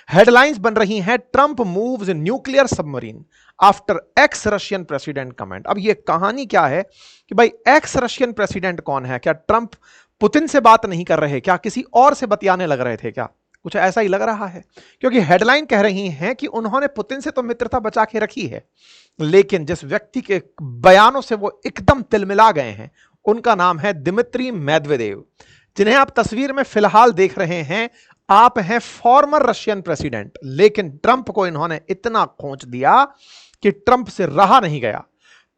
Headlines बन रही हैं, Trump moves nuclear submarine after x Russian president comment. अब ये कहानी क्या है कि भाई एक्स रशियन प्रेसिडेंट कौन है? क्या ट्रंप पुतिन से बात नहीं कर रहे? क्या किसी और से बतियाने लग रहे थे? क्या कुछ ऐसा ही लग रहा है, क्योंकि हेडलाइन कह रही है कि उन्होंने पुतिन से तो मित्रता बचा के रखी है, लेकिन जिस व्यक्ति के बयानों से वो एकदम तिलमिला गए हैं उनका नाम है दिमित्री मेदवेदेव, जिन्हें आप तस्वीर में फिलहाल देख रहे हैं। आप हैं फॉर्मर रशियन प्रेसिडेंट, लेकिन ट्रंप को इन्होंने इतना खोंच दिया कि ट्रंप से रहा नहीं गया।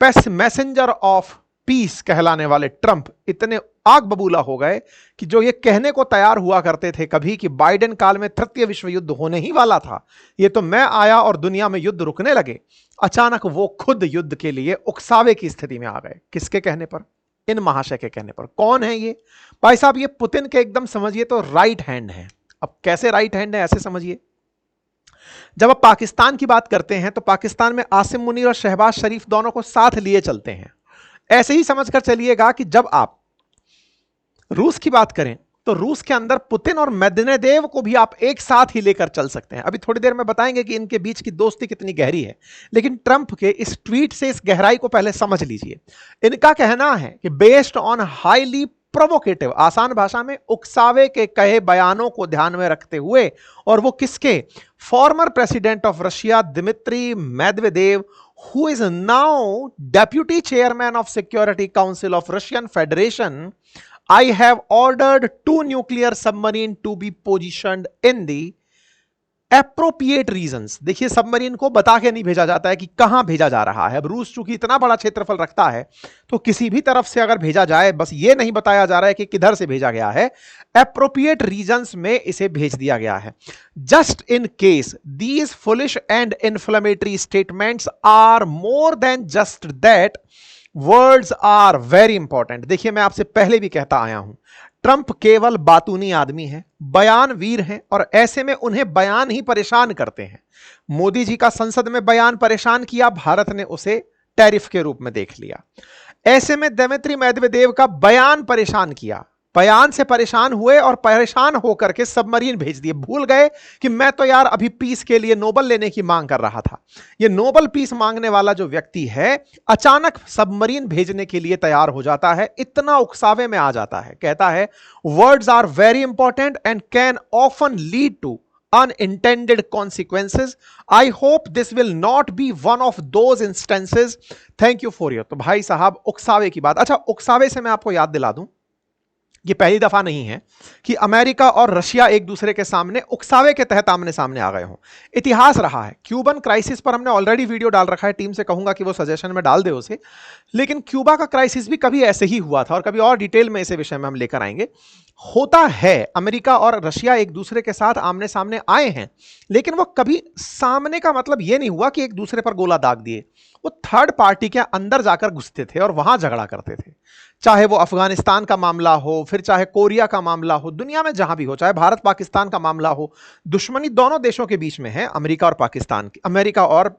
पेस मैसेंजर ऑफ पीस कहलाने वाले ट्रंप इतने आग बबूला हो गए कि जो ये कहने को तैयार हुआ करते थे कभी कि बाइडेन काल में तृतीय विश्व युद्ध होने ही वाला था, ये तो मैं आया और दुनिया में युद्ध रुकने लगे, अचानक वो खुद युद्ध के लिए उकसावे की स्थिति में आ गए। किसके कहने पर? इन महाशय के कहने पर। कौन है ये भाई साहब? ये पुतिन के एकदम समझिए तो राइट हैंड है। अब कैसे राइट हैंड है ऐसे समझिए, जब आप पाकिस्तान की बात करते हैं तो पाकिस्तान में आसिम मुनीर और शहबाज शरीफ दोनों को साथ लिए चलते हैं। ऐसे ही समझकर चलिएगा कि जब आप रूस की बात करें तो रूस के अंदर पुतिन और मेदवेदेव को भी आप एक साथ ही लेकर चल सकते हैं। अभी थोड़ी देर में बताएंगे कि इनके बीच की दोस्ती कितनी गहरी है, लेकिन ट्रंप के इस ट्वीट से इस गहराई को पहले समझ लीजिए। इनका कहना है कि बेस्ड ऑन हाईली प्रोवोकेटिव, आसान भाषा में उकसावे के कहे बयानों को ध्यान में रखते हुए, और वो किसके? Former president of Russia Dmitry Medvedev, who is now deputy chairman of Security Council of Russian Federation, I have ordered 2 nuclear submarine to be positioned in the appropriate regions। देखिए, सबमरीन को बता के नहीं भेजा जाता है कि कहां भेजा जा रहा है। अब रूस चूंकि इतना बड़ा क्षेत्रफल रखता है तो किसी भी तरफ से अगर भेजा जाए, बस ये नहीं बताया जा रहा है कि किधर से भेजा गया है, एप्रोप्रिएट रीजन्स में इसे भेज दिया गया है। Just in case these foolish and inflammatory statements are more than just that, words are very important. देखिए, मैं आपसे पहले भी कहता आया हूं, ट्रंप केवल बातूनी आदमी है, बयान वीर हैं, और ऐसे में उन्हें बयान ही परेशान करते हैं। मोदी जी का संसद में बयान परेशान किया, भारत ने उसे टैरिफ के रूप में देख लिया। ऐसे में दिमित्री मेदवेदेव का बयान परेशान किया, बयान से परेशान हुए और परेशान होकर के सबमरीन भेज दिए। भूल गए कि मैं तो यार अभी पीस के लिए नोबल लेने की मांग कर रहा था। ये नोबल पीस मांगने वाला जो व्यक्ति है अचानक सबमरीन भेजने के लिए तैयार हो जाता है, इतना उकसावे में आ जाता है। कहता है words are very important and can often lead to unintended consequences. I hope this will not be one of those instances. Thank you for your। तो भाई साहब, उकसावे की बात। अच्छा, उकसावे से मैं आपको याद दिला दूं, ये पहली दफा नहीं है कि अमेरिका और रशिया एक दूसरे के सामने उकसावे के तहत आमने सामने आ गए हों। इतिहास रहा है। क्यूबन क्राइसिस पर हमने ऑलरेडी वीडियो डाल रखा है, टीम से कहूंगा कि वो सजेशन में डाल दे उसे। लेकिन क्यूबा का क्राइसिस भी कभी ऐसे ही हुआ था, और कभी और डिटेल में इसे विषय में हम लेकर आएंगे। होता है, अमेरिका और रशिया एक दूसरे के साथ आमने सामने आए हैं, लेकिन वो कभी सामने का मतलब यह नहीं हुआ कि एक दूसरे पर गोला दाग दिए। वो थर्ड पार्टी के अंदर जाकर घुसते थे और वहां झगड़ा करते थे। चाहे वो अफगानिस्तान का मामला हो, फिर चाहे कोरिया का मामला हो, दुनिया में जहां भी हो, चाहे भारत पाकिस्तान का मामला हो, दुश्मनी दोनों देशों के बीच में है, अमेरिका और पाकिस्तान की, अमेरिका और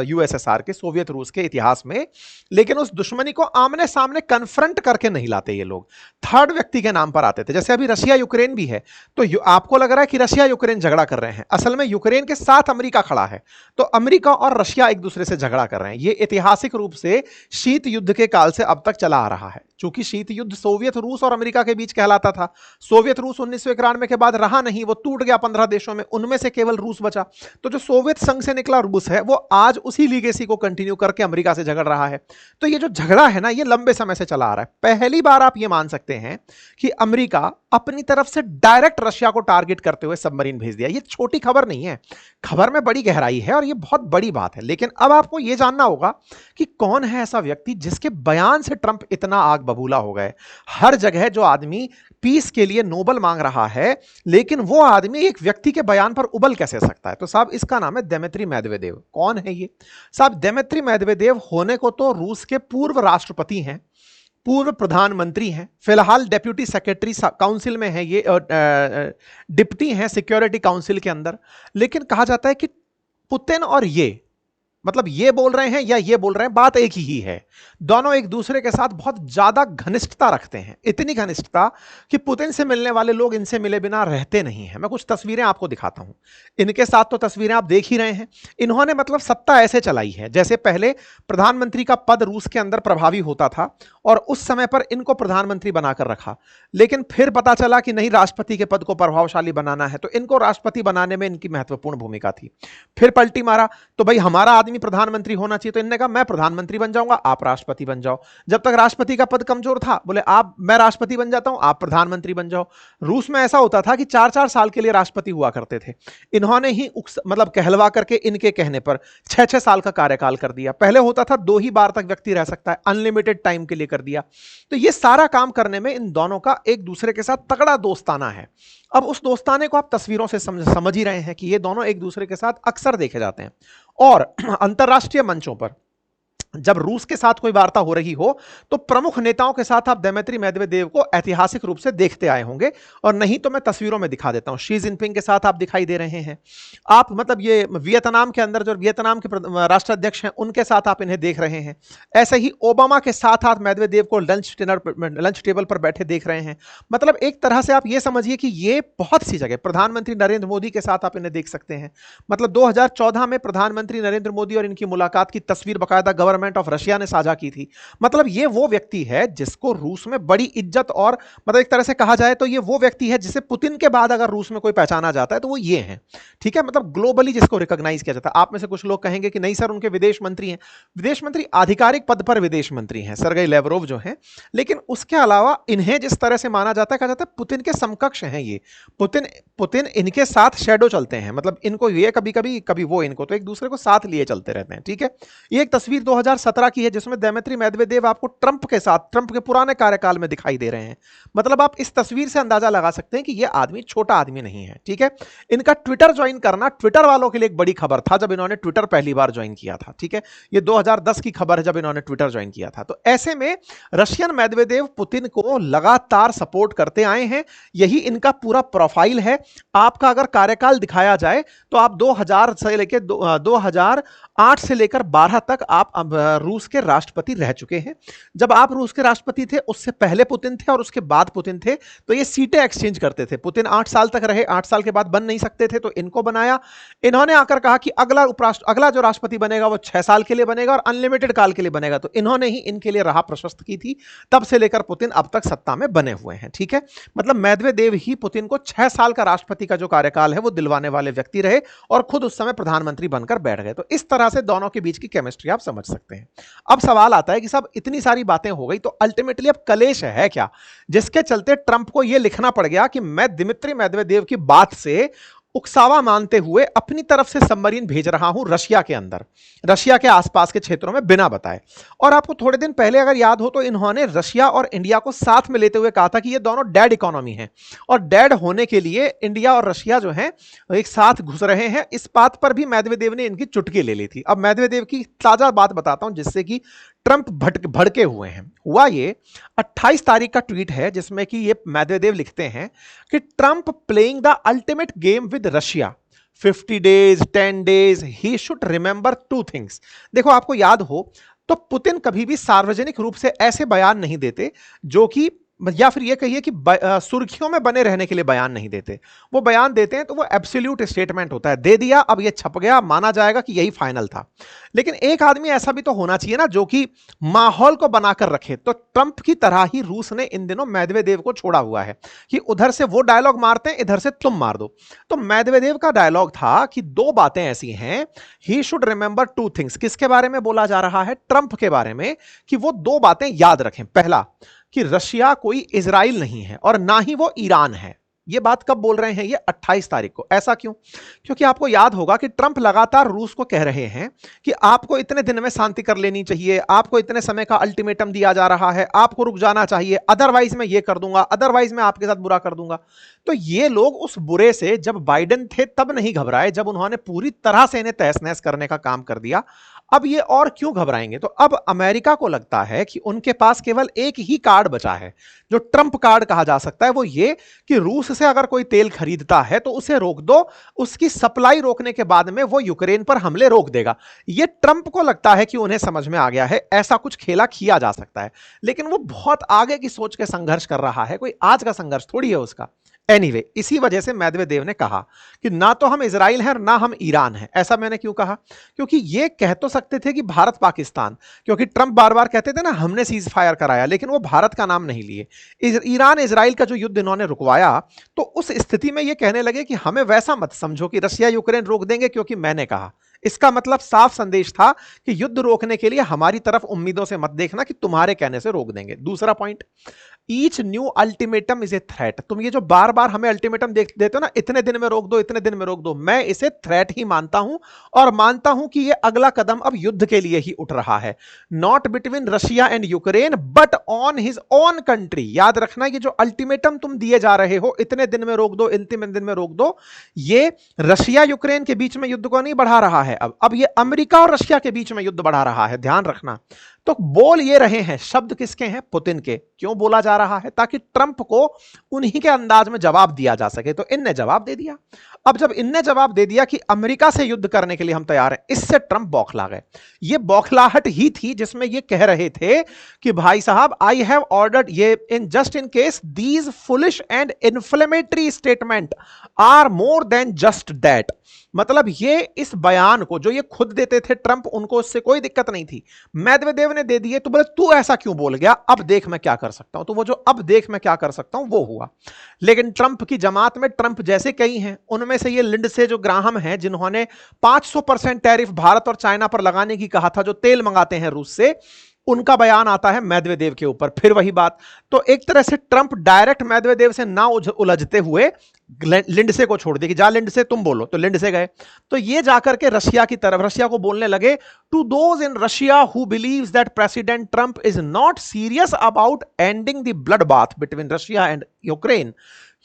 यूएसएसआर के, सोवियत रूस के इतिहास में। लेकिन उस दुश्मनी को आमने सामने कन्फ्रंट करके नहीं लाते ये लोग, थर्ड व्यक्ति के नाम पर आते थे। जैसे अभी रशिया यूक्रेन भी है, तो आपको लग रहा है कि रशिया यूक्रेन झगड़ा कर रहे हैं, असल में यूक्रेन के साथ अमेरिका खड़ा है। तो अमेरिका और रशिया एक दूसरे से झगड़ा कर रहे हैं। ये ऐतिहासिक रूप से शीत युद्ध के काल से अब तक चला आ रहा है। चूंकि शीत युद्ध सोवियत रूस और अमेरिका के बीच कहलाता था, सोवियत रूस 1991 के बाद रहा नहीं, वो टूट गया 15 देशों में, उनमें से केवल रूस बचा। तो जो सोवियत संघ से निकला रूस है, वो आज उसी लीगेसी को कंटिन्यू करके अमेरिका से झगड़ रहा है। तो ये जो झगड़ा है ना, ये लंबे समय से चला आ रहा है। पहली बार आप ये मान सकते हैं कि अमेरिका अपनी तरफ से डायरेक्ट रशिया को टारगेट करते हुए सबमरीन भेज दिया। ये छोटी खबर नहीं है, खबर में बड़ी गहराई है और ये बहुत बड़ी बात है। लेकिन अब आपको ये जानना होगा कि कौन है ऐसा व्यक्ति जिसके बयान से ट्रंप इतना आग बबूला हो गए। हर जगह जो आदमी पीस के लिए नोबल मांग रहा है, लेकिन वो आदमी एक व्यक्ति के बयान पर उबल कैसे सकता है? तो साहब, इसका नाम है दिमित्री मेदवेदेव। कौन है ये साहब? दिमित्री मेदवेदेव होने को तो रूस के पूर्व राष्ट्रपति हैं, पूर्व प्रधानमंत्री हैं, फिलहाल डेप्यूटी सेक्रेटरी काउंसिल में है, ये डिप्टी हैं सिक्योरिटी काउंसिल के अंदर। लेकिन कहा जाता है कि पुतिन और ये, मतलब ये बोल रहे हैं या ये बोल रहे हैं, बात एक ही है। दोनों एक दूसरे के साथ बहुत ज्यादा घनिष्ठता रखते हैं, इतनी घनिष्ठता कि पुतिन से मिलने वाले लोग इनसे मिले बिना रहते नहीं हैं। मैं कुछ तस्वीरें आपको दिखाता हूं। इनके साथ तो तस्वीरें आप देख ही रहे हैं। इन्होंने मतलब सत्ता ऐसे चलाई है जैसे पहले प्रधानमंत्री का पद रूस के अंदर प्रभावी होता था और उस समय पर इनको प्रधानमंत्री बनाकर रखा, लेकिन फिर पता चला कि नहीं, राष्ट्रपति के पद को प्रभावशाली बनाना है, तो इनको राष्ट्रपति बनाने में इनकी महत्वपूर्ण भूमिका थी। फिर पलटी मारा तो भाई हमारा आदमी प्रधानमंत्री होना चाहिए, तो इन्होंने कहा मैं प्रधानमंत्री बन जाऊंगा, आप राष्ट्रपति बन जाओ। जब तक राष्ट्रपति का पद कमजोर था, बोले आप, मैं राष्ट्रपति बन जाता हूं, आप प्रधानमंत्री बन जाओ। रूस में ऐसा होता था कि 4-4 साल के लिए राष्ट्रपति हुआ करते थे। इन्होंने ही मतलब कहलवा करके इनके कहने पर 6-6 साल का कार्यकाल कर दिया। पहले होता था 2 ही बार तक व्यक्ति रह सकता है, अनलिमिटेड टाइम के लिए कर दिया। तो ये सारा काम करने में इन दोनों का एक दूसरे के साथ तगड़ा दोस्ताना है। अब उस दोस्ताने को आप तस्वीरों से समझ ही रहे हैं कि ये दोनों एक दूसरे के साथ अक्सर देखे जाते हैं। और अंतरराष्ट्रीय मंचों पर जब रूस के साथ कोई वार्ता हो रही हो तो प्रमुख नेताओं के साथ आप दिमित्री मेदवेदेव को ऐतिहासिक रूप से देखते आए होंगे, और नहीं तो मैं तस्वीरों में दिखा देता हूं। शी जिनपिंग के साथ आप दिखाई दे रहे हैं, आप मतलब ये वियतनाम के अंदर जो वियतनाम के राष्ट्राध्यक्ष हैं उनके साथ आप इन्हें देख रहे हैं। ऐसे ही ओबामा के साथ आप मेदवेदेव को लंच टेबल पर बैठे देख रहे हैं। मतलब एक तरह से आप ये समझिए कि ये बहुत सी जगह, प्रधानमंत्री नरेंद्र मोदी के साथ आप इन्हें देख सकते हैं। मतलब 2014 में प्रधानमंत्री नरेंद्र मोदी और इनकी मुलाकात की तस्वीर बाकायदा गवर्नमेंट ऑफ रशिया ने साझा की थी। मतलब ये वो व्यक्ति है जिसको रूस में बड़ी इज्जत, और मतलब एक तरह से कहा जाए तो ये वो व्यक्ति है जिसे पुतिन के बाद अगर रूस में कोई पहचाना जाता है तो वो ये है। ठीक है, मतलब ग्लोबली जिसको रिकॉग्नाइज किया जाता है। आप में से कुछ लोग कहेंगे कि नहीं सर, उनके विदेश मंत्री हैं। विदेश मंत्री आधिकारिक पद पर विदेश मंत्री हैं, सर्गेई लेवरोव जो हैं, लेकिन उसके अलावा इन्हें जिस तरह से माना जाता है, कहा जाता है पुतिन के समकक्ष हैं ये। पुतिन इनके साथ शैडो चलते हैं, मतलब इनको ये कभी कभी कभी वो इनको, तो एक दूसरे को साथ लिए चलते रहते हैं। ठीक है, ये एक तस्वीर 2017 की है जिसमें दिमित्री मेदवेदेव आपको ट्रंप के साथ, ट्रंप के पुराने कार्यकाल में दिखाई दे रहे हैं। मतलब आप इस तस्वीर से अंदाजा लगा सकते हैं कि ये आदमी छोटा आदमी नहीं है। ठीक है, इनका ट्विटर ज्वाइन करना ट्विटर वालों के लिए एक बड़ी खबर था जब इन्होंने ट्विटर पहली बार ज्वाइन किया था। ठीक है, ये 2010 की खबर है जब इन्होंने ट्विटर ज्वाइन किया था। तो ऐसे में रशियन मेदवेदेव पुतिन को लगातार सपोर्ट करते आए हैं, यही इनका पूरा प्रोफाइल है। आपका अगर कार्यकाल दिखाया जाए तो आप 2000 से लेकर 2008 से लेकर 12 तक आप रूस के राष्ट्रपति रह चुके हैं। जब आप रूस के राष्ट्रपति थे उससे पहले पुतिन थे और उसके बाद पुतिन थे, तो ये सीटें एक्सचेंज करते थे। पुतिन 8 साल तक रहे, 8 साल के बाद बन नहीं सकते थे तो इनको बनाया। इन्होंने आकर कहा कि अगला जो राष्ट्रपति बनेगा वो 6 साल के लिए बनेगा और अनलिमिटेड काल के लिए बनेगा, तो इन्होंने ही इनके लिए राह प्रशस्त की थी। तब से लेकर पुतिन अब तक सत्ता में बने हुए हैं। ठीक है, मतलब मेदवेदेव ही पुतिन को 6 साल का राष्ट्रपति का जो कार्यकाल है वो दिलवाने वाले व्यक्ति रहे और खुद उस समय प्रधानमंत्री बनकर बैठ गए। तो इस तरह से दोनों के बीच की केमिस्ट्री आप समझ सकते हैं। अब सवाल आता है कि साहब इतनी सारी बातें हो गई तो अल्टीमेटली अब कलेश है क्या, जिसके चलते ट्रंप को यह लिखना पड़ गया कि मैं दिमित्री मेदवेदेव की बात से उकसावा मानते हुए अपनी तरफ से सबमरीन भेज रहा हूं रशिया के अंदर, रशिया के आसपास के क्षेत्रों में बिना बताए। और आपको थोड़े दिन पहले अगर याद हो तो इन्होंने रशिया और इंडिया को साथ में लेते हुए कहा था कि ये दोनों डेड इकोनॉमी हैं और डेड होने के लिए इंडिया और रशिया जो है एक साथ घुस रहे हैं। इस बात पर भी मेदवेदेव ने इनकी चुटकी ले ली थी। अब मेदवेदेव की ताजा बात बताता हूं जिससे कि ट्रंप भड़के हुए हैं। हुआ ये 28 तारीख का ट्वीट है जिसमें कि ये मेदवेदेव लिखते हैं कि Trump playing the ultimate game with Russia 50 days 10 days he should remember 2 things। देखो आपको याद हो तो पुतिन कभी भी सार्वजनिक रूप से ऐसे बयान नहीं देते जो कि, या फिर ये कहिए कि सुर्खियों में बने रहने के लिए बयान नहीं देते। वो बयान देते हैं तो वो एब्सोल्यूट स्टेटमेंट होता है, दे दिया अब ये छप गया, माना जाएगा कि यही फाइनल था। लेकिन एक आदमी ऐसा भी तो होना चाहिए ना जो कि माहौल को बनाकर रखे। तो ट्रंप की तरह ही रूस ने इन दिनों मेदवेदेव को छोड़ा हुआ है कि उधर से वो डायलॉग मारते हैं, इधर से तुम मार दो। तो मेदवेदेव का डायलॉग था कि 2 बातें ऐसी हैं, ही शुड रिमेंबर 2 things। किसके बारे में बोला जा रहा है? ट्रंप के बारे में, कि वो 2 बातें याद रखें। पहला कि रशिया कोई इजराइल नहीं है और ना ही वो ईरान है। ये बात कब बोल रहे हैं? ये 28 तारीख को। ऐसा क्यों? क्योंकि आपको याद होगा कि ट्रंप लगातार रूस को कह रहे हैं कि आपको इतने दिन में शांति कर लेनी चाहिए, आपको इतने समय का अल्टीमेटम दिया जा रहा है, आपको रुक जाना चाहिए, अदरवाइज मैं ये कर दूंगा, अदरवाइज मैं आपके साथ बुरा कर दूंगा। तो ये लोग उस बुरे से जब बाइडेन थे तब नहीं घबराए, जब उन्होंने पूरी तरह से इन्हें तहस नहस करने का काम कर दिया। अब ये और क्यों घबराएंगे? तो अब अमेरिका को लगता है कि उनके पास केवल एक ही कार्ड बचा है, जो ट्रंप कार्ड कहा जा सकता है, वो ये कि रूस से अगर कोई तेल खरीदता है तो उसे रोक दो, उसकी सप्लाई रोकने के बाद में वो यूक्रेन पर हमले रोक देगा। ये ट्रंप को लगता है कि उन्हें समझ में आ गया है, ऐसा कुछ खेला किया जा सकता है, लेकिन वो बहुत आगे की सोच के संघर्ष कर रहा है, कोई आज का संघर्ष थोड़ी है उसका। एनीवे, इसी वजह से मेदवेदेव ने कहा कि ना तो हम इजराइल हैं और ना हम ईरान हैं। ऐसा मैंने क्यों कहा? क्योंकि ये कह तो सकते थे कि भारत पाकिस्तान, क्योंकि ट्रंप बार बार कहते थे ना हमने सीज फायर कराया, लेकिन वो भारत का नाम नहीं लिए। ईरान इजराइल का जो युद्ध इन्होंने रुकवाया, तो उस स्थिति में ये कहने लगे कि हमें वैसा मत समझो कि रशिया यूक्रेन रोक देंगे क्योंकि मैंने कहा। इसका मतलब साफ संदेश था कि युद्ध रोकने के लिए हमारी तरफ उम्मीदों से मत देखना कि तुम्हारे कहने से रोक देंगे। दूसरा point, each new ultimatum is a threat. तुम ये जो बार बार हमें अल्टीमेटम देते हो ना, इतने दिन में रोक दो, इतने दिन में रोक दो, मैं इसे थ्रेट ही मानता हूं, और मानता हूं कि ये अगला कदम अब युद्ध के लिए ही उठ रहा है। Not between Russia and Ukraine but on his own country. याद रखना, ये जो अल्टीमेटम तुम दिए जा रहे हो, इतने दिन में रोक दो, अंतिम दिन में रोक दो, ये रशिया यूक्रेन के बीच में युद्ध को नहीं बढ़ा रहा है, अब ये अमेरिका और रशिया के बीच में युद्ध बढ़ा रहा है, ध्यान रखना। तो बोल ये रहे हैं, शब्द किसके हैं? पुतिन के। क्यों बोला जा रहा है? ताकि ट्रंप को उन्हीं के अंदाज में जवाब दिया जा सके। तो इनने जवाब दे दिया। अब जब इनने जवाब दे दिया कि अमेरिका से युद्ध करने के लिए हम तैयार हैं, इससे ट्रंप बौखला गए। ये बौखलाहट ही थी जिसमें ये कह रहे थे कि भाई साहब, आई हैव ऑर्डर्ड, ये in case these foolish and inflammatory statement are more than just that. मतलब ये इस बयान को जो ये खुद देते थे ट्रंप, उनको उससे कोई दिक्कत नहीं थी, मेदवेदेव ने दे दिए। तो बोले तू ऐसा क्यों बोल गया, अब देख मैं क्या कर सकता हूं। तो वो जो अब देख मैं क्या कर सकता हूं वो हुआ। लेकिन ट्रंप की जमात में ट्रंप जैसे कई हैं, उनमें से ये लिंडसे जो ग्राहम हैं, जिन्होंने 500% टैरिफ भारत और चाइना पर लगाने की कहा था, जो तेल मंगाते हैं रूस से, उनका बयान आता है मेदवेदेव के ऊपर। फिर वही बात, तो एक तरह से ट्रंप डायरेक्ट मेदवेदेव से ना उलझते हुए लिंडसे को छोड़ दिया कि जा लिंडसे तुम बोलो, तो लिंडसे गए। तो ये जाकर के रशिया की तरफ, रशिया को बोलने लगे, to those in Russia who believes that president Trump is not serious about ending the blood bath between Russia and Ukraine,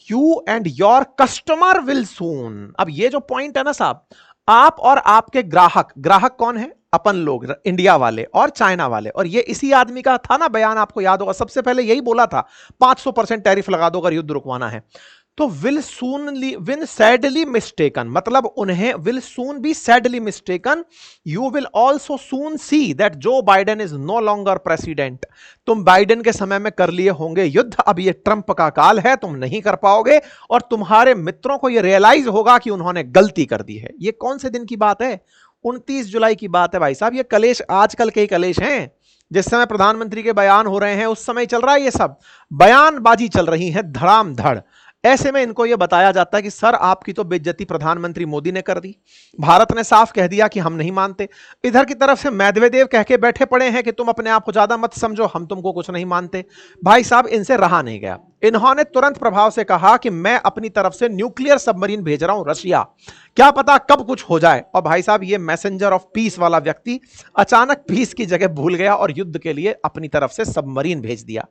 you and your customer will soon. अब ये जो पॉइंट है ना साहब, आप और आपके ग्राहक, ग्राहक कौन है? अपन लोग, इंडिया वाले और चाइना वाले। और ये इसी आदमी का था ना बयान, आपको याद होगा, सबसे पहले यही बोला था 500% टैरिफ लगा दो अगर युद्ध रुकवाना है। तो विल सैडली मिस्टेकन, मतलब उन्हें will soon be sadly mistaken, you will also soon see that Joe Biden is no longer president. तुम बाइडेन के समय में कर लिए होंगे युद्ध, अब ये ट्रंप का काल है, तुम नहीं कर पाओगे, और तुम्हारे मित्रों को ये रियलाइज होगा कि उन्होंने गलती कर दी है। ये कौन से दिन की बात है? 29 जुलाई की बात है भाई साहब। ये कलेश आजकल के ही कलेश हैं। जिस समय प्रधानमंत्री के बयान हो रहे हैं उस समय चल रहा है, ये सब बयानबाजी चल रही है धड़ाम धड़। ऐसे में इनको यह बताया जाता है कि सर आपकी तो बेइज्जती प्रधानमंत्री मोदी ने कर दी, भारत ने साफ कह दिया कि हम नहीं मानते। इधर की तरफ से मेदवेदेव कह के बैठे पड़े हैं कि तुम अपने आप को ज्यादा मत समझो, हम तुमको कुछ नहीं मानते। भाई साहब इनसे रहा नहीं गया, इन्होंने तुरंत प्रभाव से कहा कि मैं अपनी तरफ से न्यूक्लियर सबमरीन भेज रहा हूं रशिया, क्या पता कब कुछ हो जाए। और भाई साहब ये मैसेंजर ऑफ पीस वाला व्यक्ति अचानक पीस की जगह भूल गया और युद्ध के लिए अपनी तरफ से सबमरीन भेज दिया।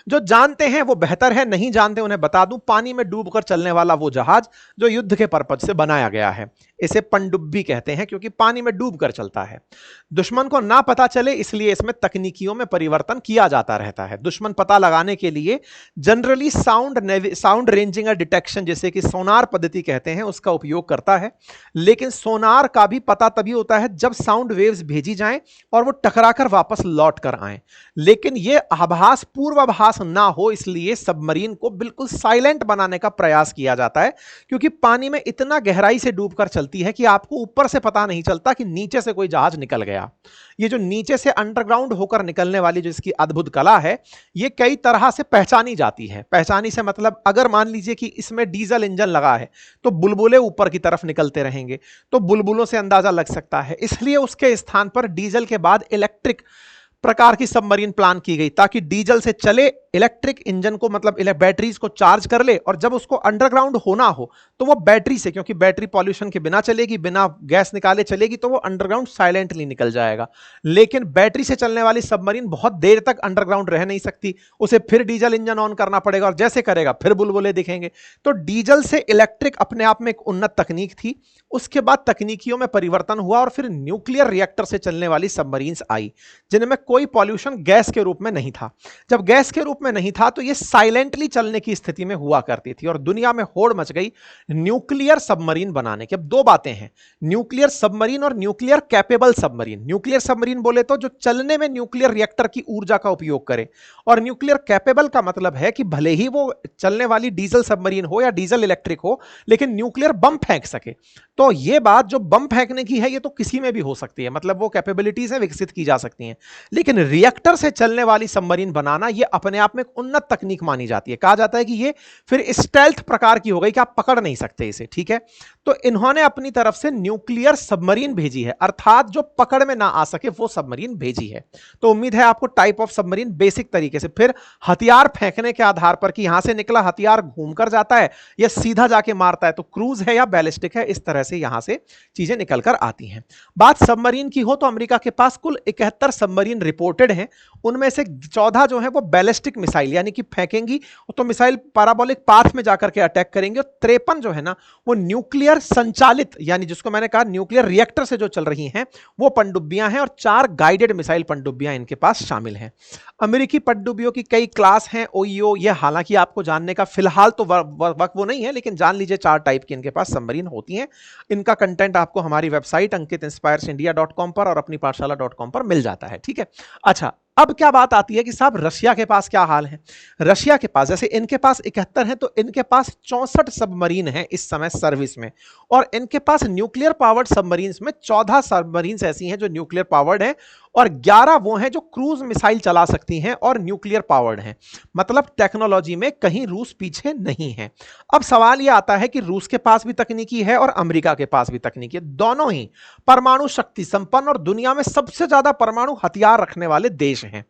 जो जानते हैं वो बेहतर है, नहीं जानते उन्हें बता दूं, पानी में डूबकर चलने वाला वो जहाज जो युद्ध के पर्पज से बनाया गया है, इसे पनडुब्बी कहते हैं क्योंकि पानी में डूबकर चलता है। दुश्मन को ना पता चले इसलिए इसमें तकनीकियों में परिवर्तन किया जाता रहता है। दुश्मन पता लगाने के लिए जनरली साउंड रेंजिंग डिटेक्शन, जैसे कि सोनार पद्धति कहते हैं, उसका उपयोग करता है। लेकिन सोनार का भी पता तभी होता है जब साउंड वेव्स भेजी जाएं और वो टकराकर वापस लौट कर आएं। लेकिन ये आभास पूर्वाभास ना हो, इसलिए सबमरीन को बिल्कुल साइलेंट बनाने का प्रयास किया जाता है, क्योंकि पानी में इतना गहराई से डूबकर चलती है कि आपको ऊपर से पता नहीं चलता कि नीचे से कोई जहाज निकल गया। ये जो नीचे से अंडरग्राउंड होकर निकलने वाली जो इसकी अद्भुत कला है, ये कई तरह से पहचानी जाती है। पहचानी से मतलब अगर मान लीजिए कि इसमें डीजल इंजन लगा है तो बुलबुले ऊपर की तरफ निकलते रहेंगे, तो बुलबुलों से अंदाजा लग सकता है। इसलिए उसके स्थान पर डीजल के बाद इलेक्ट्रिक प्रकार की सबमरीन प्लान की गई ताकि डीजल से चले, इलेक्ट्रिक इंजन को मतलब बैटरीज को चार्ज कर ले और जब उसको अंडरग्राउंड होना हो तो वो बैटरी से, क्योंकि बैटरी पॉल्यूशन के बिना चलेगी, बिना गैस निकाले चलेगी, तो वो अंडरग्राउंड साइलेंटली निकल जाएगा। लेकिन बैटरी से चलने वाली सबमरीन बहुत देर तक अंडरग्राउंड रह नहीं सकती, उसे फिर डीजल इंजन ऑन करना पड़ेगा और जैसे करेगा फिर बुलबुले दिखेंगे। तो डीजल से इलेक्ट्रिक अपने आप में एक उन्नत तकनीक थी। उसके बाद तकनीकियों में परिवर्तन हुआ और फिर न्यूक्लियर रिएक्टर से चलने वाली सबमरीन्स आई, जिनमें कोई पॉल्यूशन गैस के रूप में नहीं था। जब गैस के रूप में नहीं था तो ये साइलेंटली चलने की स्थिति में हुआ करती थी और दुनिया में होड़ मच गई न्यूक्लियर सबमरीन बनाने की। अब दो बातें हैं, न्यूक्लियर सबमरीन और nuclear capable submarine. Nuclear submarine बोले तो जो चलने में न्यूक्लियर रिएक्टर की ऊर्जा का उपयोग करे, और न्यूक्लियर कैपेबल का मतलब है कि भले ही वो चलने वाली डीजल सबमरीन हो या डीजल इलेक्ट्रिक हो, लेकिन न्यूक्लियर बम फेंक सके। तो ये बात जो बम फेंकने की है ये तो किसी में भी हो सकती है, मतलब वो कैपेबिलिटीज है, विकसित की जा सकती हैं। लेकिन रिएक्टर से चलने वाली सबमरीन बनाना ये अपने आप में एक उन्नत तकनीक मानी जाती है। कहा जाता है कि ये फिर स्टेल्थ प्रकार की हो गई कि आप पकड़ नहीं सकते इसे, ठीक है। तो इन्होंने अपनी तरफ से न्यूक्लियर सबमरीन भेजी है, अर्थात जो पकड़ में ना आ सके वो सबमरीन भेजी है। तो उम्मीद है आपको टाइप ऑफ सबमरीन बेसिक तरीके से, फिर हथियार फेंकने के आधार पर कि यहां से निकला हथियार घूमकर जाता है या सीधा जाके मारता है, तो क्रूज है या बैलिस्टिक है, इस तरह से यहां से चीजें निकलकर आती हैं। बात सबमरीन की हो तो अमेरिका के पास कुल 71 सबमरीन रिपोर्टेड हैं। उनमें से 14 जो है वो बैलिस्टिक मिसाइल यानी कि फेंकेंगी तो मिसाइल पैराबोलिक पाथ में जाकर के अटैक करेंगे, और 53 जो है ना वो न्यूक्लियर संचालित यानी जिसको मैंने कहा न्यूक्लियर रिएक्टर से जो चल रही हैं वो पनडुब्बियां हैं, और 4 गाइडेड मिसाइल पनडुब्बियां इनके पास शामिल हैं। अमेरिकी पनडुब्बियों की कई क्लास हैं, ओईओ, ये हालांकि आपको जानने का फिलहाल तो वक्त वो नहीं है, लेकिन जान लीजिए 4 टाइप की इनके पास सबमरीन होती हैं। इनका कंटेंट आपको हमारी वेबसाइट अंकिtinspireindia.com पर और अपनी पाठशाला.com पर मिल जाता है, ठीक है। अच्छा, अब क्या बात आती है कि साहब रशिया के पास क्या हाल है। रशिया के पास जैसे इनके पास 71 है तो इनके पास 64 सबमरीन हैं इस समय सर्विस में, और इनके पास न्यूक्लियर पावर्ड सबमरीन्स में 14 सबमरीन्स ऐसी हैं जो न्यूक्लियर पावर्ड हैं, और 11 वो हैं जो क्रूज मिसाइल चला सकती हैं और न्यूक्लियर पावर्ड हैं। मतलब टेक्नोलॉजी में कहीं रूस पीछे नहीं है। अब सवाल यह आता है कि रूस के पास भी तकनीकी है और अमेरिका के पास भी तकनीकी है, दोनों ही परमाणु शक्ति संपन्न और दुनिया में सबसे ज्यादा परमाणु हथियार रखने वाले देश हैं।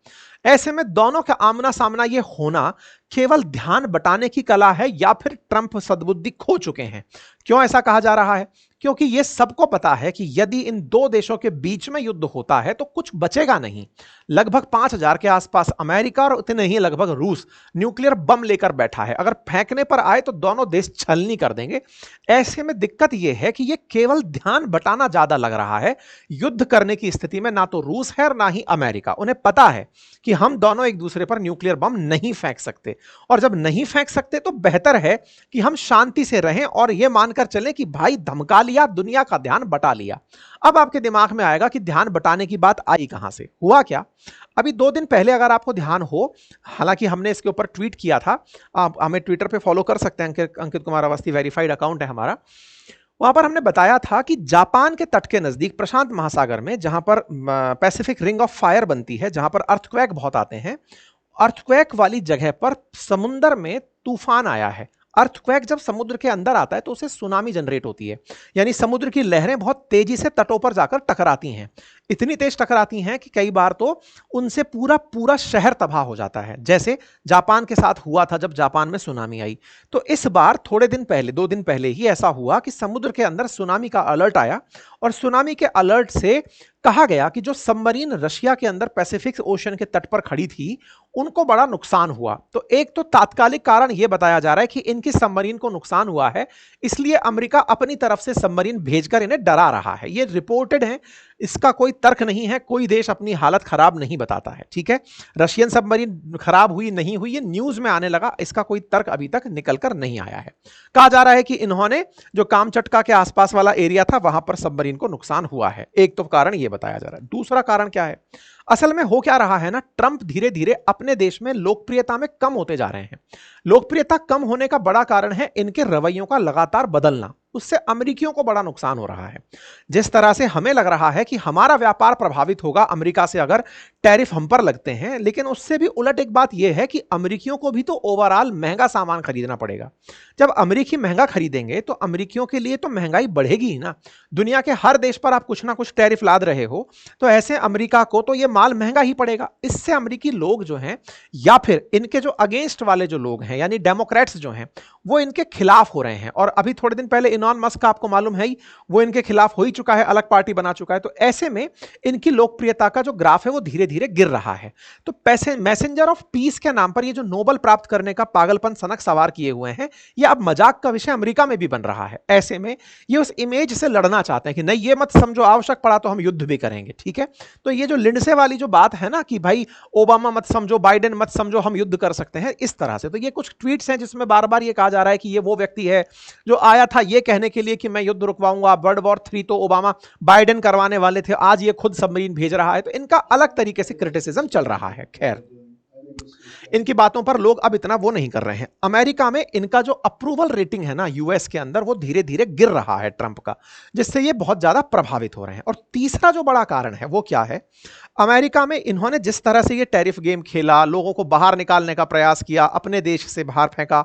ऐसे में दोनों का आमना सामना यह होना केवल ध्यान बटाने की कला है या फिर ट्रंप सद्बुद्धि खो चुके हैं। क्यों ऐसा कहा जा रहा है? क्योंकि यह सबको पता है कि यदि इन दो देशों के बीच में युद्ध होता है तो कुछ बचेगा नहीं। लगभग 5000 के आसपास अमेरिका और उतने ही लगभग रूस न्यूक्लियर बम लेकर बैठा है। अगर फेंकने पर आए तो दोनों देश छलनी कर देंगे। ऐसे में दिक्कत यह है कि यह केवल ध्यान बटाना ज्यादा लग रहा है। युद्ध करने की स्थिति में ना तो रूस है और ना ही अमेरिका। उन्हें पता है कि हम दोनों एक दूसरे पर न्यूक्लियर बम नहीं फेंक सकते, और जब नहीं फेंक सकते तो बेहतर है कि हम शांति से रहें और यह मानकर चलें कि भाई धमका लिया, दुनिया का ध्यान बटा लिया। अब आपके दिमाग में आएगा कि ध्यान बटाने की बात आई कहां से, हुआ क्या? अभी 2 दिन पहले अगर आपको ध्यान हो, हालांकि हमने इसके ऊपर ट्वीट किया था, आप हमें ट्विटर पे फॉलो कर सकते हैं, अंकित कुमार अवस्थी वेरीफाइड अकाउंट है हमारा। वहां पर हमने बताया था कि जापान के तट के नजदीक प्रशांत महासागर में, जहां पर पैसिफिक रिंग ऑफ फायर बनती है, जहां पर अर्थक्वेक बहुत आते हैं, अर्थक्वेक वाली जगह पर समुद्र में तूफान आया है। अर्थक्वेक जब समुद्र के अंदर आता है तो उसे सुनामी जनरेट होती है, यानी समुद्र की लहरें बहुत तेजी से तटों पर जाकर टकराती हैं। इतनी तेज टकराती हैं कि कई बार तो उनसे पूरा पूरा शहर तबाह हो जाता है, जैसे जापान के साथ हुआ था जब जापान में सुनामी आई। तो इस बार थोड़े दिन पहले, 2 दिन पहले ही ऐसा हुआ कि समुद्र के अंदर सुनामी का अलर्ट आया, और सुनामी के अलर्ट से कहा गया कि जो सबमरीन रशिया के अंदर पैसिफिक ओशन के तट पर खड़ी थी उनको बड़ा नुकसान हुआ। तो एक तो तात्कालिक कारण यह बताया जा रहा है कि इनकी सबमरीन को नुकसान हुआ है, इसलिए अमेरिका अपनी तरफ से सबमरीन भेजकर इन्हें डरा रहा है। यह रिपोर्टेड है, इसका कोई तर्क नहीं है, कोई देश अपनी हालत खराब नहीं बताता है, ठीक है। रशियन सबमरीन खराब हुई नहीं हुई ये न्यूज में आने लगा, इसका कोई तर्क अभी तक निकलकर नहीं आया है। कहा जा रहा है कि इन्होंने जो कामचटका के आसपास वाला एरिया था वहां पर सबमरीन को नुकसान हुआ है। एक तो कारण यह बताया जा रहा है। दूसरा कारण क्या है? असल में हो क्या रहा है ना, ट्रंप धीरे धीरे अपने देश में लोकप्रियता में कम होते जा रहे हैं। लोकप्रियता कम होने का बड़ा कारण है इनके रवैयों का लगातार बदलना। उससे अमेरिकियों को बड़ा नुकसान हो रहा है। जिस तरह से हमें लग रहा है कि हमारा व्यापार प्रभावित होगा अमेरिका से अगर टैरिफ हम पर लगते हैं, लेकिन उससे भी उलट एक बात यह है कि अमेरिकियों को भी तो ओवरऑल महंगा सामान खरीदना पड़ेगा। जब अमेरिकी महंगा खरीदेंगे तो अमेरिकियों के लिए तो महंगाई बढ़ेगी ही ना। दुनिया के हर देश पर आप कुछ ना कुछ टैरिफ लाद रहे हो, तो ऐसे अमेरिका को तो यह माल महंगा ही पड़ेगा। इससे अमेरिकी लोग जो हैं, या फिर इनके जो अगेंस्ट वाले जो लोग हैं, यानी डेमोक्रेट्स जो हैं, वो इनके खिलाफ हो रहे हैं। और अभी थोड़े दिन पहले इलॉन मस्क का आपको मालूम है ही, वो इनके खिलाफ हो ही चुका है, अलग पार्टी बना चुका है। तो ऐसे में इनकी लोकप्रियता का जो ग्राफ है वो धीरे धीरे गिर रहा है। तो पैसे मैसेंजर ऑफ पीस के नाम पर ये जो नोबेल प्राप्त करने का पागलपन सनक सवार किए हुए हैं, ये अब मजाक का विषय अमेरिका में भी बन रहा है। ऐसे में ये उस इमेज से लड़ना चाहते हैं कि नहीं, ये मत समझो, आवश्यक पड़ा तो हम युद्ध भी करेंगे, ठीक है। तो ये जो लिंडसे वाली जो बात है ना कि भाई ओबामा मत समझो, बाइडेन मत समझो, हम युद्ध कर सकते हैं, इस तरह से। तो ये कुछ ट्वीट्स हैं जिसमें बार बार ये कहा जा रहा है कि ये वो व्यक्ति है जो आया था ये कहने के लिए कि मैं युद्ध रुकवाऊंगा, वर्ल्ड वॉर 3 तो ओबामा बाइडेन करवाने वाले थे, आज ये खुद सबमरीन भेज रहा है। तो इनका अलग तरीके से क्रिटिसिज्म चल रहा है। खैर, इनकी बातों पर लोग अब इतना वो नहीं कर रहे हैं। अमेरिका में इनका जो अप्रूवल रेटिंग है ना यूएस के अंदर, वो धीरे धीरे गिर रहा है ट्रंप का, जिससे ये बहुत ज्यादा प्रभावित हो रहे हैं। और तीसरा जो बड़ा कारण है वो क्या है, अमेरिका में इन्होंने जिस तरह से ये टैरिफ गेम खेला, लोगों को बाहर निकालने का प्रयास किया, अपने देश से बाहर फेंका,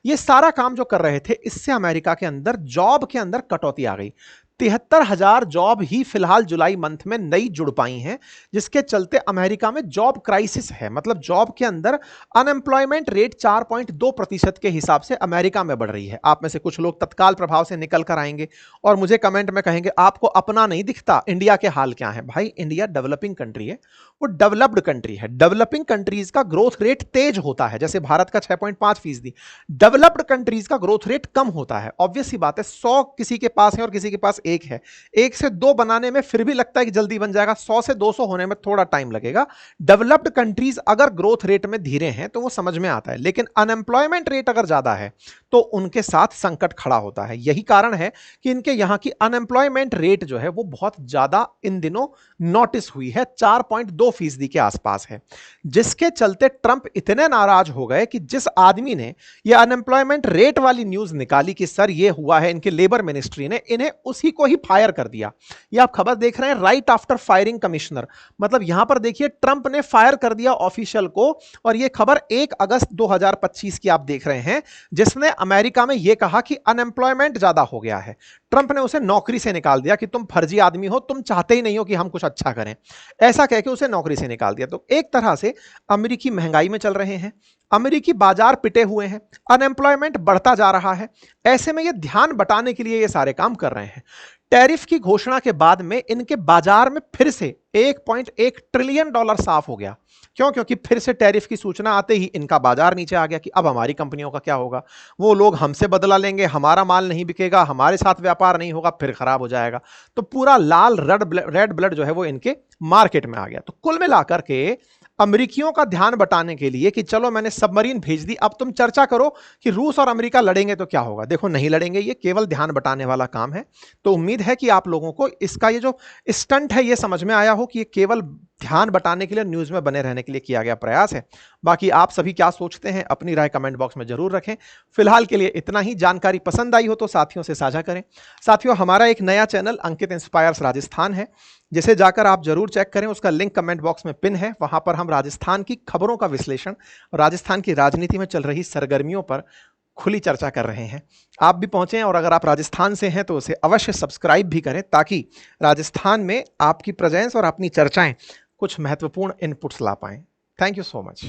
ये सारा काम जो कर रहे थे, इससे अमेरिका के अंदर जॉब के अंदर कटौती आ गई। 73,000 जॉब ही फिलहाल जुलाई मंथ में नई जुड़ पाई हैं, जिसके चलते अमेरिका में जॉब क्राइसिस है। मतलब जॉब के अंदर अनएम्प्लॉयमेंट रेट 4.2% के हिसाब से अमेरिका में बढ़ रही है। आप में से कुछ लोग तत्काल प्रभाव से निकल कर आएंगे और मुझे कमेंट में कहेंगे आपको अपना नहीं दिखता, इंडिया के हाल क्या है। भाई, इंडिया डेवलपिंग कंट्री है, वो डेवलप्ड कंट्री है। डेवलपिंग कंट्रीज का ग्रोथ रेट तेज होता है, जैसे भारत का 6.5%। डेवलप्ड कंट्रीज का ग्रोथ रेट कम होता है। ऑब्वियस सी बात है, 100 किसी के पास है और किसी के पास एक है, 1 से 2 बनाने में फिर भी लगता है कि जल्दी बन जाएगा, 100 से 200 होने में थोड़ा टाइम लगेगा। डेवलप्ड कंट्रीज अगर ग्रोथ रेट में धीरे हैं तो वो समझ में आता है, लेकिन अनएम्प्लॉयमेंट रेट अगर ज्यादा है तो उनके साथ संकट खड़ा होता है। यही कारण है कि इनके यहां की अनएम्प्लॉयमेंट रेट जो है वो बहुत ज्यादा इन दिनों नोटिस हुई है, 4.2% के आसपास है, जिसके चलते ट्रंप इतने नाराज हो गए कि जिस आदमी ने ये अनएम्प्लॉयमेंट रेट वाली न्यूज निकाली कि सर ये हुआ है, इनके लेबर मिनिस्ट्री ने इन्हें उसी को ही फायर कर दिया। ये आप खबर देख रहे हैं, राइट आफ्टर फायरिंग कमिश्नर। मतलब यहां पर देखिए, ट्रंप ने फायर कर दिया ऑफिशियल को, और ये खबर 1 अगस्त 2025 की आप देख रहे हैं, जिसने अमेरिका में यह कहा कि अनएम्प्लॉयमेंट ज्यादा हो गया है। ट्रंप ने उसे नौकरी से निकाल दिया कि तुम फर्जी आदमी हो, तुम चाहते ही नहीं हो कि हम कुछ अच्छा करें, ऐसा कह के उसे नौकरी से निकाल दिया। तो एक तरह से अमेरिकी महंगाई में चल रहे हैं, अमेरिकी बाजार पिटे हुए हैं, अनएम्प्लॉयमेंट बढ़ता जा रहा है। ऐसे में ये ध्यान बटाने के लिए ये सारे काम कर रहे हैं। टैरिफ की घोषणा के बाद में इनके बाजार में फिर से $1.1 ट्रिलियन साफ हो गया। क्यों? क्योंकि फिर से टैरिफ की सूचना आते ही इनका बाजार नीचे आ गया कि अब हमारी कंपनियों का क्या होगा, वो लोग हमसे बदला लेंगे, हमारा माल नहीं बिकेगा, हमारे साथ व्यापार नहीं होगा, फिर खराब हो जाएगा। तो पूरा लाल रेड ब्लड जो है वो इनके मार्केट में आ गया। तो कुल मिलाकर के अमेरिकियों का ध्यान बटाने के लिए कि चलो मैंने सबमरीन भेज दी, अब तुम चर्चा करो कि रूस और अमेरिका लड़ेंगे तो क्या होगा। देखो, नहीं लड़ेंगे, ये केवल ध्यान बटाने वाला काम है। तो उम्मीद है कि आप लोगों को इसका ये जो स्टंट है ये समझ में आया हो कि ये केवल ध्यान बटाने के लिए, न्यूज में बने रहने के लिए किया गया प्रयास है। बाकी आप सभी क्या सोचते हैं, अपनी राय कमेंट बॉक्स में जरूर रखें। फिलहाल के लिए इतना ही। जानकारी पसंद आई हो तो साथियों से साझा करें। साथियों, हमारा एक नया चैनल अंकित इंस्पायर्स राजस्थान है, जिसे जाकर आप जरूर चेक करें। उसका लिंक कमेंट बॉक्स में पिन है। वहां पर हम राजस्थान की खबरों का विश्लेषण, राजस्थान की राजनीति में चल रही सरगर्मियों पर खुली चर्चा कर रहे हैं। आप भी पहुंचें, और अगर आप राजस्थान से हैं तो उसे अवश्य सब्सक्राइब भी करें, ताकि राजस्थान में आपकी प्रेजेंस और अपनी चर्चाएं कुछ महत्वपूर्ण इनपुट्स ला पाएं। Thank you so much.